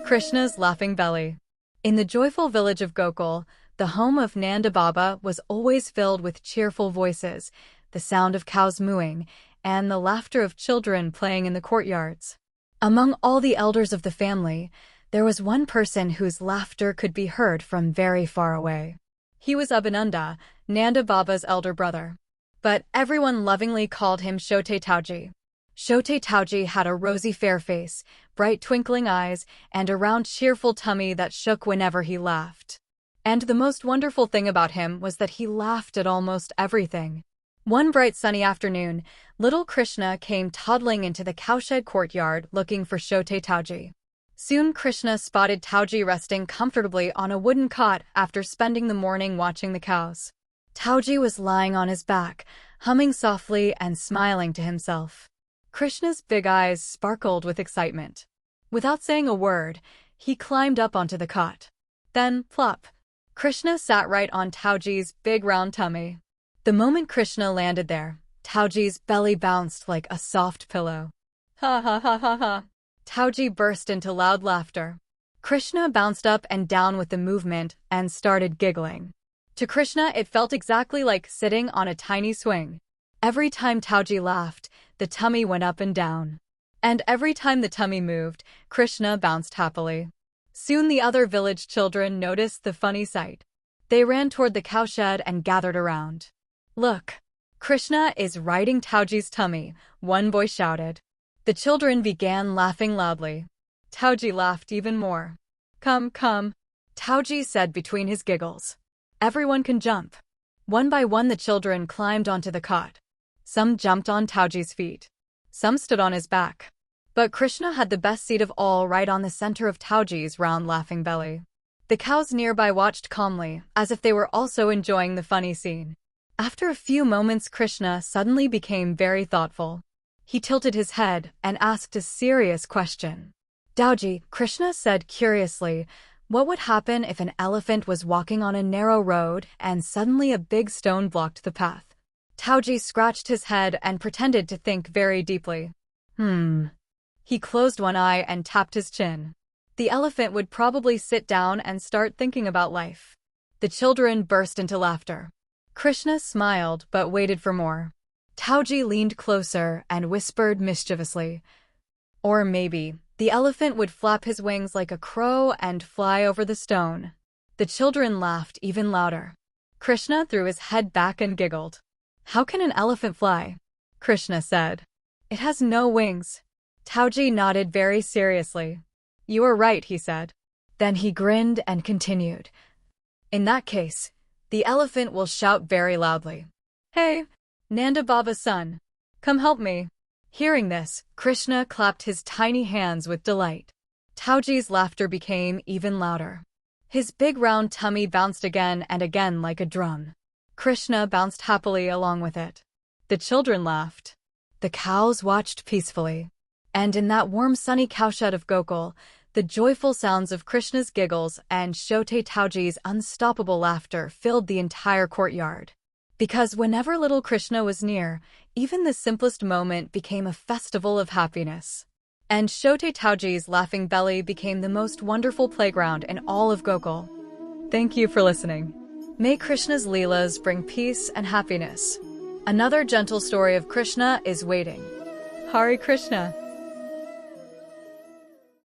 Krishna's laughing belly. In the joyful village of Gokul, the home of Nanda Baba was always filled with cheerful voices, the sound of cows mooing, and the laughter of children playing in the courtyards. Among all the elders of the family, there was one person whose laughter could be heard from very far away. He was Abhinanda, Nanda Baba's elder brother. But everyone lovingly called him Chote Tauji. Chote Tauji had a rosy fair face, bright twinkling eyes, and a round cheerful tummy that shook whenever he laughed. And the most wonderful thing about him was that he laughed at almost everything. One bright sunny afternoon, little Krishna came toddling into the cowshed courtyard looking for Chote Tauji. Soon Krishna spotted Tauji resting comfortably on a wooden cot after spending the morning watching the cows. Tauji was lying on his back, humming softly and smiling to himself. Krishna's big eyes sparkled with excitement. Without saying a word, he climbed up onto the cot. Then, plop, Krishna sat right on Tauji's big round tummy. The moment Krishna landed there, Tauji's belly bounced like a soft pillow. Ha ha ha ha ha. Tauji burst into loud laughter. Krishna bounced up and down with the movement and started giggling. To Krishna, it felt exactly like sitting on a tiny swing. Every time Tauji laughed, the tummy went up and down. And every time the tummy moved, Krishna bounced happily. Soon the other village children noticed the funny sight. They ran toward the cowshed and gathered around. Look, Krishna is riding Tauji's tummy, one boy shouted. The children began laughing loudly. Tauji laughed even more. Come, come, Tauji said between his giggles. Everyone can jump. One by one the children climbed onto the cot. Some jumped on Tauji's feet. Some stood on his back. But Krishna had the best seat of all right on the center of Tauji's round laughing belly. The cows nearby watched calmly, as if they were also enjoying the funny scene. After a few moments, Krishna suddenly became very thoughtful. He tilted his head and asked a serious question. Tauji, Krishna said curiously, what would happen if an elephant was walking on a narrow road and suddenly a big stone blocked the path? Tauji scratched his head and pretended to think very deeply. He closed one eye and tapped his chin. The elephant would probably sit down and start thinking about life. The children burst into laughter. Krishna smiled but waited for more. Tauji leaned closer and whispered mischievously. Or maybe the elephant would flap his wings like a crow and fly over the stone. The children laughed even louder. Krishna threw his head back and giggled. How can an elephant fly? Krishna said. It has no wings. Tauji nodded very seriously. You are right, he said. Then he grinned and continued. In that case, the elephant will shout very loudly. Hey, Nanda Baba's son, come help me. Hearing this, Krishna clapped his tiny hands with delight. Tauji's laughter became even louder. His big round tummy bounced again and again like a drum. Krishna bounced happily along with it. The children laughed. The cows watched peacefully. And in that warm sunny cowshed of Gokul, the joyful sounds of Krishna's giggles and Chote Tauji's unstoppable laughter filled the entire courtyard. Because whenever little Krishna was near, even the simplest moment became a festival of happiness. And Chote Tauji's laughing belly became the most wonderful playground in all of Gokul. Thank you for listening. May Krishna's Leelas bring peace and happiness. Another gentle story of Krishna is waiting. Hare Krishna.